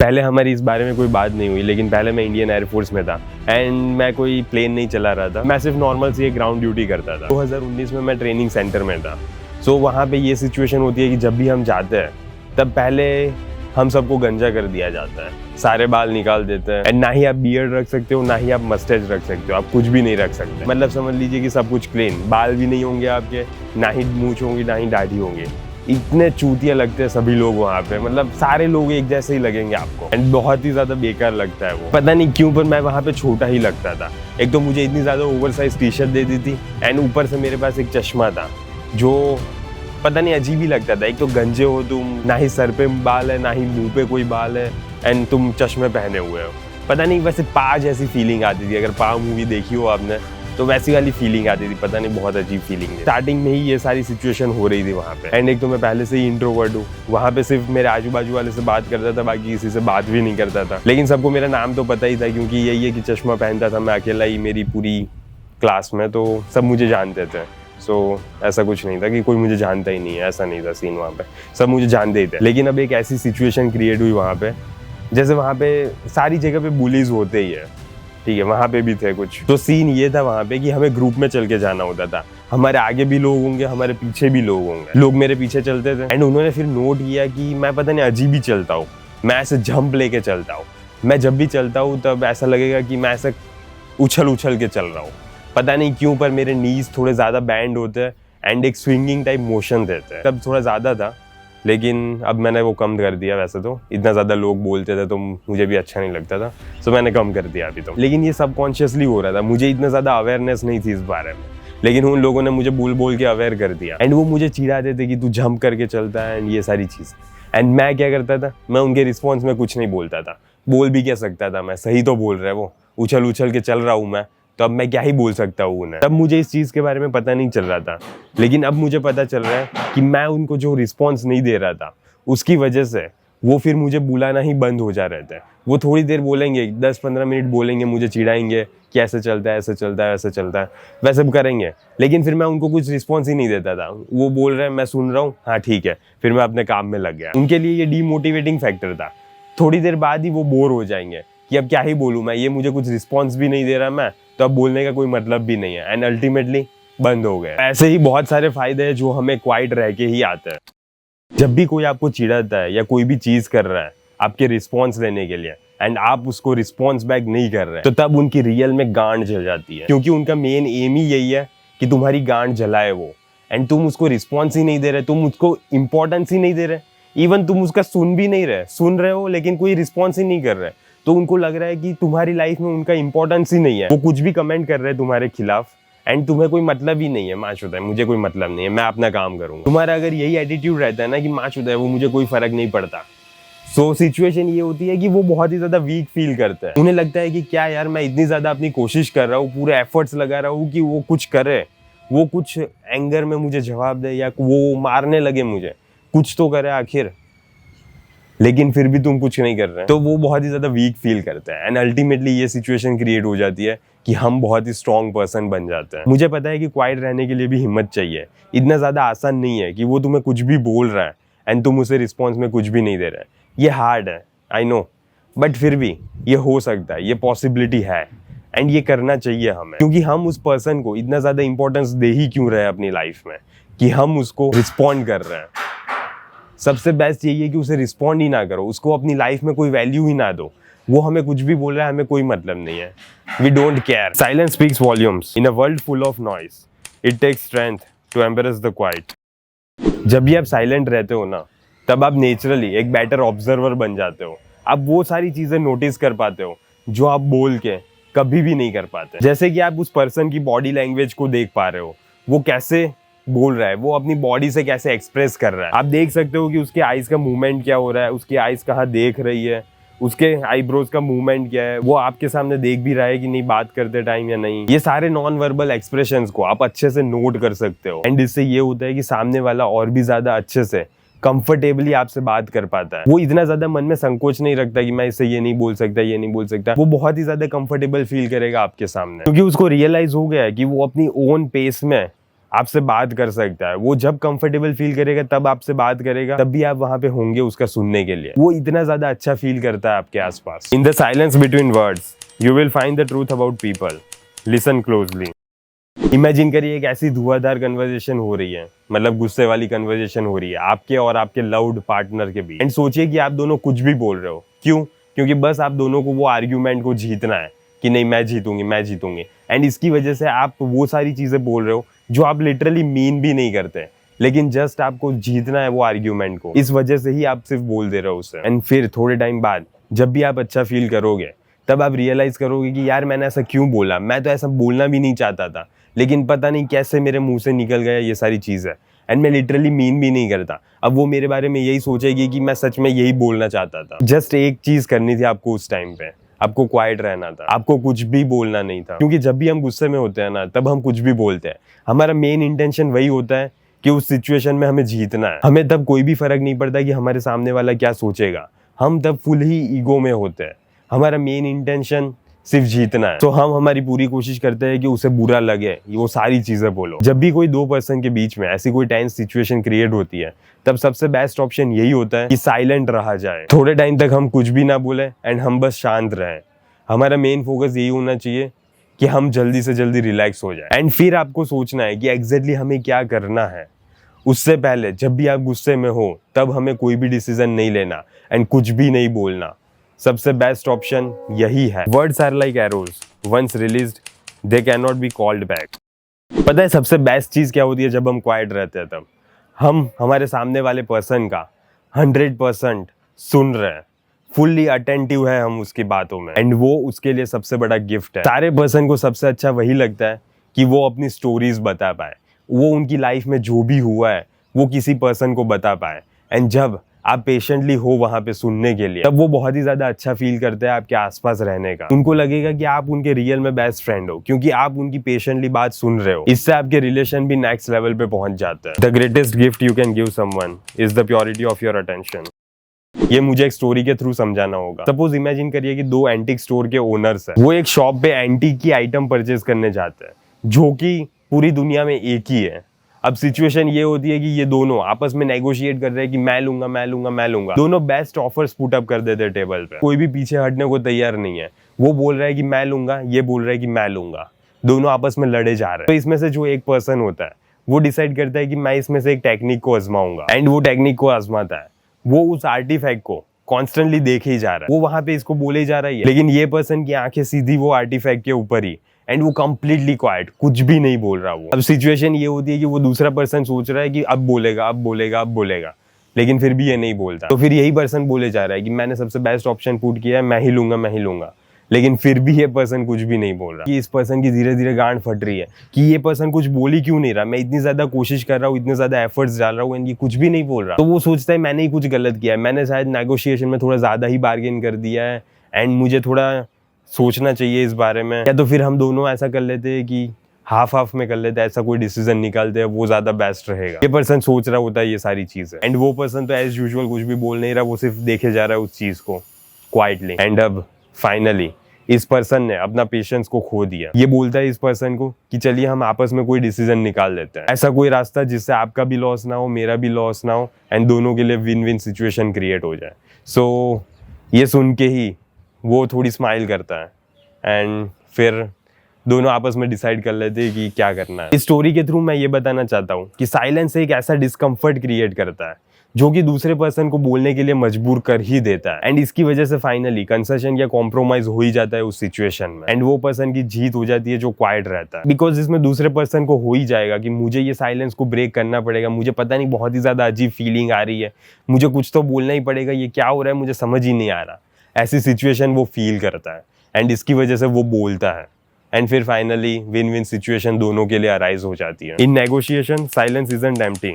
पहले हमारी इस बारे में कोई बात नहीं हुई, लेकिन पहले मैं इंडियन एयरफोर्स में था एंड मैं कोई प्लेन नहीं चला रहा था। मैं सिर्फ नॉर्मल सी एक ग्राउंड ड्यूटी करता था। 2019 में मैं ट्रेनिंग सेंटर में था। सो वहाँ पे ये सिचुएशन होती है कि जब भी हम जाते हैं तब पहले हम सबको गंजा कर दिया जाता है, सारे बाल निकाल देते हैं एंड ना ही आप बियर्ड रख सकते हो, ना ही आप मस्टैच रख सकते हो, आप कुछ भी नहीं रख सकते। मतलब समझ लीजिए कि सब कुछ क्लीन, बाल भी नहीं होंगे आपके, ना ही मूंछ होंगी, ना ही दाढ़ी होंगे। इतने चूतिया लगते हैं सभी लोग वहाँ पे, मतलब सारे लोग एक जैसे ही लगेंगे आपको एंड बहुत ही ज्यादा बेकार लगता है वो। पता नहीं क्यों पर मैं वहाँ पे छोटा ही लगता था। एक तो मुझे इतनी ज्यादा ओवरसाइज टी शर्ट दे दी थी एंड ऊपर से मेरे पास एक चश्मा था जो पता नहीं अजीब ही लगता था। एक तो गंजे हो तुम, ना ही सर पे बाल है, ना ही मुंह पे कोई बाल है एंड तुम चश्मे पहने हुए हो। पता नहीं वैसे पा जैसी फीलिंग आती थी। अगर पा मूवी देखी हो आपने तो वैसी वाली फीलिंग आती थी। पता नहीं बहुत अजीब फीलिंग थी। स्टार्टिंग में ही ये सारी सिचुएशन हो रही थी वहाँ पे एंड एक तो मैं पहले से ही इंट्रोवर्ट हूँ। वहाँ पे सिर्फ मेरे आजू बाजू वाले से बात करता था, बाकी किसी से बात भी नहीं करता था। लेकिन सबको मेरा नाम तो पता ही था क्योंकि यही है कि चश्मा पहनता था मैं अकेला ही मेरी पूरी क्लास में, तो सब मुझे जानते थे। सो ऐसा कुछ नहीं था कि कोई मुझे जानता ही नहीं है, ऐसा नहीं था सीन वहाँ पे, सब मुझे जानते ही थे। लेकिन अब एक ऐसी सिचुएशन क्रिएट हुई वहाँ पे, जैसे वहाँ पे सारी जगह पे बुलीज होते ही है, ठीक है, वहाँ पे भी थे कुछ। तो सीन ये था वहाँ पे कि हमें ग्रुप में चल के जाना होता था। हमारे आगे भी लोग होंगे, हमारे पीछे भी लोग होंगे। लोग मेरे पीछे चलते थे एंड उन्होंने फिर नोट किया कि मैं पता नहीं अजीब ही चलता हूँ, मैं ऐसे जंप लेके चलता हूँ। मैं जब भी चलता हूँ तब ऐसा लगेगा कि मैं ऐसे उछल उछल के चल रहा हूँ। पता नहीं क्यों पर मेरे नीज थोड़े ज़्यादा बैंड होते हैं एंड एक स्विंगिंग टाइप मोशन देते हैं। तब थोड़ा ज़्यादा था लेकिन अब मैंने वो कम कर दिया। वैसे तो इतना ज़्यादा लोग बोलते थे तो मुझे भी अच्छा नहीं लगता था, सो मैंने कम कर दिया अभी तो। लेकिन ये सबकॉन्शियसली हो रहा था, मुझे इतना ज़्यादा अवेयरनेस नहीं थी इस बारे में, लेकिन उन लोगों ने मुझे बोल बोल के अवेयर कर दिया एंड वो मुझे चिढ़ाते थे कि तू जंप करके चलता है एंड ये सारी चीज़। एंड मैं क्या करता था, मैं उनके रिस्पॉन्स में कुछ नहीं बोलता था। बोल भी क्या सकता था मैं, सही तो बोल रहा है वो, उछल उछल के चल रहा हूँ मैं, तो अब मैं क्या ही बोल सकता हूँ उन्हें। तब मुझे इस चीज़ के बारे में पता नहीं चल रहा था, लेकिन अब मुझे पता चल रहा है कि मैं उनको जो रिस्पॉन्स नहीं दे रहा था उसकी वजह से वो फिर मुझे बुलाना ही बंद हो जा रहे थे। वो थोड़ी देर बोलेंगे, 10-15 मिनट बोलेंगे, मुझे चिढ़ाएंगे कि ऐसे चलता है, ऐसे चलता है, ऐसे चलता है, वैसे करेंगे, लेकिन फिर मैं उनको कुछ रिस्पॉन्स ही नहीं देता था। वो बोल रहे हैं, मैं सुन रहा हूँ, हाँ ठीक है, फिर मैं अपने काम में लग गया। उनके लिए ये डीमोटिवेटिंग फैक्टर था। थोड़ी देर बाद ही वो बोर हो जाएंगे कि अब क्या ही बोलूँ मैं, ये मुझे कुछ रिस्पॉन्स भी नहीं दे रहा मैं, तो अब बोलने का कोई मतलब भी नहीं है एंड अल्टीमेटली बंद हो गए। ऐसे ही बहुत सारे फायदे हैं जो हमें क्वाइट रह के ही आते हैं। जब भी कोई आपको चिढ़ाता है या कोई भी चीज कर रहा है आपके रिस्पॉन्स लेने के लिए एंड आप उसको रिस्पॉन्स बैक नहीं कर रहे, तो तब उनकी रियल में गांड जल जाती है, क्योंकि उनका मेन एम ही यही है कि तुम्हारी गांड जलाए वो। एंड तुम उसको रिस्पॉन्स ही नहीं दे रहे, तुम उसको इंपॉर्टेंस ही नहीं दे रहे, इवन तुम उसका सुन भी नहीं रहे, सुन रहे हो लेकिन कोई रिस्पॉन्स ही नहीं कर रहे, तो उनको लग रहा है कि तुम्हारी लाइफ में उनका इंपॉर्टेंस ही नहीं है। वो कुछ भी कमेंट कर रहे हैं तुम्हारे खिलाफ एंड तुम्हें कोई मतलब ही नहीं है। माचुदा है, मुझे कोई मतलब नहीं है, मैं अपना काम करूंगा। तुम्हारा अगर यही एटीट्यूड रहता है ना कि माचुदा है, वो मुझे कोई फर्क नहीं पड़ता, सो सिचुएशन ये होती है कि वो बहुत ही ज्यादा वीक फील करते हैं। उन्हें लगता है कि क्या यार, मैं इतनी ज्यादा अपनी कोशिश कर रहा हूँ, पूरे एफर्ट्स लगा रहा हूँ कि वो कुछ करे, वो कुछ एंगर में मुझे जवाब दे या वो मारने लगे मुझे, कुछ तो करे आखिर, लेकिन फिर भी तुम कुछ नहीं कर रहे हैं, तो वो बहुत ही ज्यादा वीक फील करते हैं एंड अल्टीमेटली ये सिचुएशन क्रिएट हो जाती है कि हम बहुत ही स्ट्रॉन्ग पर्सन बन जाते हैं। मुझे पता है कि क्वाइट रहने के लिए भी हिम्मत चाहिए। इतना ज्यादा आसान नहीं है कि वो तुम्हें कुछ भी बोल रहा है एंड तुम उसे रिस्पॉन्स में कुछ भी नहीं दे रहे। ये हार्ड है, आई नो, बट फिर भी ये हो सकता है, ये पॉसिबिलिटी है एंड ये करना चाहिए हमें, क्योंकि हम उस पर्सन को इतना ज्यादा इंपॉर्टेंस दे ही क्यों रहे हैं अपनी लाइफ में कि हम उसको रिस्पॉन्ड कर रहे हैं। सबसे बेस्ट यही है कि उसे रिस्पॉन्ड ही ना करो, उसको अपनी लाइफ में कोई वैल्यू ही ना दो। वो हमें कुछ भी बोल रहा है, हमें कोई मतलब नहीं है, we don't care. Silence speaks volumes in a world full of noise, it takes strength to embrace the quiet. जब भी आप साइलेंट रहते हो ना, तब आप नेचुरली एक बेटर ऑब्जर्वर बन जाते हो। आप वो सारी चीजें नोटिस कर पाते हो जो आप बोल के कभी भी नहीं कर पाते। जैसे कि आप उस पर्सन की बॉडी लैंग्वेज को देख पा रहे हो, वो कैसे बोल रहा है, वो अपनी बॉडी से कैसे एक्सप्रेस कर रहा है। आप देख सकते हो कि उसके आईज का मूवमेंट क्या हो रहा है, उसकी आईज कहाँ देख रही है, उसके आईब्रोज का मूवमेंट क्या है, वो आपके सामने देख भी रहा है कि नहीं बात करते टाइम या नहीं। ये सारे नॉन वर्बल एक्सप्रेशंस को आप अच्छे से नोट कर सकते हो एंड इससे ये होता है कि सामने वाला और भी ज्यादा अच्छे से कंफर्टेबली आपसे बात कर पाता है। वो इतना ज्यादा मन में संकोच नहीं रखता कि मैं इससे ये नहीं बोल सकता, ये नहीं बोल सकता। वो बहुत ही ज्यादा कंफर्टेबल फील करेगा आपके सामने, क्योंकि उसको रियलाइज हो गया है कि वो अपनी ओन पेस में आपसे बात कर सकता है, वो जब कंफर्टेबल फील करेगा तब आपसे बात करेगा, तब भी आप वहां पे होंगे उसका सुनने के लिए। वो इतना ज्यादा अच्छा फील करता है आपके आसपास। In the silence between words you will find the truth about people. Listen closely. Imagine करिए एक ऐसी धुआंधार कन्वर्सेशन हो रही है, मतलब गुस्से वाली कन्वर्सेशन हो रही है आपके और आपके लव्ड पार्टनर के बीच। एंड सोचिए कि आप दोनों कुछ भी बोल रहे हो। क्यों? क्योंकि बस आप दोनों को वो आर्ग्यूमेंट को जीतना है कि नहीं मैं जीतूंगी मैं जीतूंगी। एंड इसकी वजह से आप वो सारी चीजें बोल रहे हो जो आप लिटरली मीन भी नहीं करते, लेकिन जस्ट आपको जीतना है वो आर्ग्यूमेंट को। इस वजह से ही आप सिर्फ बोल दे रहे हो उसे। एंड फिर थोड़े टाइम बाद जब भी आप अच्छा फील करोगे तब आप रियलाइज करोगे कि यार मैंने ऐसा क्यों बोला, मैं तो ऐसा बोलना भी नहीं चाहता था, लेकिन पता नहीं कैसे मेरे मुंह से निकल गया ये सारी चीज़ है। एंड मैं लिटरली मीन भी नहीं करता। अब वो मेरे बारे में यही सोचेगी कि मैं सच में यही बोलना चाहता था। जस्ट एक चीज़ करनी थी आपको उस टाइम पे, आपको क्वाइट रहना था, आपको कुछ भी बोलना नहीं था। क्योंकि जब भी हम गुस्से में होते हैं ना, तब हम कुछ भी बोलते हैं। हमारा मेन इंटेंशन वही होता है कि उस सिचुएशन में हमें जीतना है। हमें तब कोई भी फर्क नहीं पड़ता कि हमारे सामने वाला क्या सोचेगा। हम तब फुल ही ईगो में होते हैं। हमारा मेन इंटेंशन सिर्फ जीतना है। तो हम हमारी पूरी कोशिश करते हैं कि उसे बुरा लगे, वो सारी चीजें बोलो। जब भी कोई दो पर्सन के बीच में ऐसी कोई टेंस सिचुएशन क्रिएट होती है, तब सबसे बेस्ट ऑप्शन यही होता है कि साइलेंट रहा जाए। थोड़े टाइम तक हम कुछ भी ना बोले एंड हम बस शांत रहें। हमारा मेन फोकस यही होना चाहिए कि हम जल्दी से जल्दी रिलैक्स हो जाए। एंड फिर आपको सोचना है कि एग्जैक्टली हमें क्या करना है। उससे पहले जब भी आप गुस्से में हो तब हमें कोई भी डिसीजन नहीं लेना एंड कुछ भी नहीं बोलना। सबसे बेस्ट ऑप्शन यही है। Words are like arrows, once released they can not be called back. पता है सबसे बेस्ट चीज क्या होती है? जब हम क्वाइट रहते हैं तब हम हमारे सामने वाले पर्सन का 100% सुन रहे हैं, फुल्ली अटेंटिव है हम उसकी बातों में। एंड वो उसके लिए सबसे बड़ा गिफ्ट है। सारे पर्सन को सबसे अच्छा वही लगता है कि वो अपनी स्टोरीज बता पाए, वो उनकी लाइफ में जो भी हुआ है वो किसी पर्सन को बता पाए। एंड जब आप पेशेंटली हो वहां पे सुनने के लिए, तब वो बहुत ही ज्यादा अच्छा फील करते हैं आपके आसपास रहने का। उनको लगेगा कि आप उनके रियल में बेस्ट फ्रेंड हो, क्योंकि आप उनकी पेशेंटली बात सुन रहे हो। इससे आपके रिलेशन भी नेक्स्ट लेवल पे पहुंच जाता है। The greatest gift you can give someone is the purity of your attention. ये मुझे एक स्टोरी के थ्रू समझाना होगा। सपोज इमेजिन करिए कि दो एंटीक स्टोर के ओनर्स हैं। वो एक शॉप पे एंटीक की आइटम परचेज करने जाते हैं जो कि पूरी दुनिया में एक ही है। अब सिचुएशन ये होती है कि ये दोनों आपस में नेगोशिएट कर रहे हैं कि मैं लूंगा मैं लूंगा मैं लूंगा। दोनों बेस्ट ऑफर्स पुट अप कर देते हैं टेबल पे। कोई भी पीछे हटने को तैयार नहीं है। वो बोल रहा है कि मैं लूंगा, ये बोल रहा है कि मैं लूंगा। दोनों आपस में लड़े जा रहे हैं। तो इसमें से जो एक पर्सन होता है वो डिसाइड करता है कि मैं इसमें से एक टेक्निक को आजमाऊंगा। एंड वो टेक्निक को आजमाता है। वो उस आर्टिफैक्ट को कॉन्स्टेंटली देखे ही जा रहा है। वो वहां पे इसको बोले ही जा रहा है, लेकिन ये पर्सन की आंखें सीधी वो आर्टिफैक्ट के ऊपर ही। एंड वो कंप्लीटली क्वाइट, कुछ भी नहीं बोल रहा वो। अब सिचुएशन ये होती है कि वो दूसरा पर्सन सोच रहा है कि अब बोलेगा अब बोलेगा अब बोलेगा, लेकिन फिर भी ये नहीं बोलता। तो फिर यही पर्सन बोले जा रहा है कि मैंने सबसे बेस्ट ऑप्शन पुट किया है, मैं ही लूंगा मैं ही लूंगा, लेकिन फिर भी ये पर्सन कुछ भी नहीं बोल रहा। कि इस पर्सन की धीरे धीरे गांड फट रही है कि ये पर्सन कुछ बोल ही क्यों नहीं रहा। मैं इतनी ज्यादा कोशिश कर रहा हूँ, इतने ज्यादा एफर्ट्स डाल रहा हूँ, एंड ये कुछ भी नहीं बोल रहा। तो वो सोचता है मैंने ही कुछ गलत किया है, मैंने शायद नेगोशिएशन में थोड़ा ज्यादा ही बार्गेन कर दिया है एंड मुझे थोड़ा सोचना चाहिए इस बारे में। या तो फिर हम दोनों ऐसा कर लेते हैं कि हाफ हाफ में कर लेते हैं, ऐसा कोई डिसीजन निकालते हैं, वो ज्यादा बेस्ट रहेगा। ये पर्सन सोच रहा होता है ये सारी चीजें, एंड वो पर्सन तो एज यूजुअल कुछ भी बोल नहीं रहा, वो सिर्फ देखे जा रहा है उस चीज को क्वाइटली। एंड अब फाइनली इस पर्सन ने अपना पेशेंस को खो दिया। ये बोलता है इस पर्सन को कि चलिए हम आपस में कोई डिसीजन निकाल लेते हैं, ऐसा कोई रास्ता जिससे आपका भी लॉस ना हो, मेरा भी लॉस ना हो, एंड दोनों के लिए विन विन सिचुएशन क्रिएट हो जाए। सो ये सुन के ही वो थोड़ी स्माइल करता है एंड फिर दोनों आपस में डिसाइड कर लेते हैं कि क्या करना है। इस स्टोरी के थ्रू मैं ये बताना चाहता हूँ कि साइलेंस एक ऐसा डिस्कम्फर्ट क्रिएट करता है जो कि दूसरे पर्सन को बोलने के लिए मजबूर कर ही देता है। एंड इसकी वजह से फाइनली कंसेशन या कॉम्प्रोमाइज हो ही जाता है उस सिचुएशन में, एंड वो पर्सन की जीत हो जाती है जो क्वाइट रहता है। बिकॉज इसमें दूसरे पर्सन को हो ही जाएगा कि मुझे ये साइलेंस को ब्रेक करना पड़ेगा, मुझे पता नहीं बहुत ही ज्यादा अजीब फीलिंग आ रही है, मुझे कुछ तो बोलना ही पड़ेगा, ये क्या हो रहा है मुझे समझ ही नहीं आ रहा। ऐसी सिचुएशन वो फील करता है एंड इसकी वजह से वो बोलता है, एंड फिर फाइनली विन विन सिचुएशन दोनों के लिए अराइज हो जाती है। इन negotiation silence isn't empty,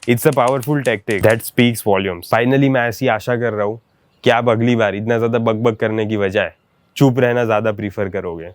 it's a powerful tactic that speaks volumes. Finally मैं ऐसी आशा कर रहा हूँ कि आप अगली बार इतना ज्यादा बकबक करने की बजाय चुप रहना ज्यादा प्रीफर करोगे।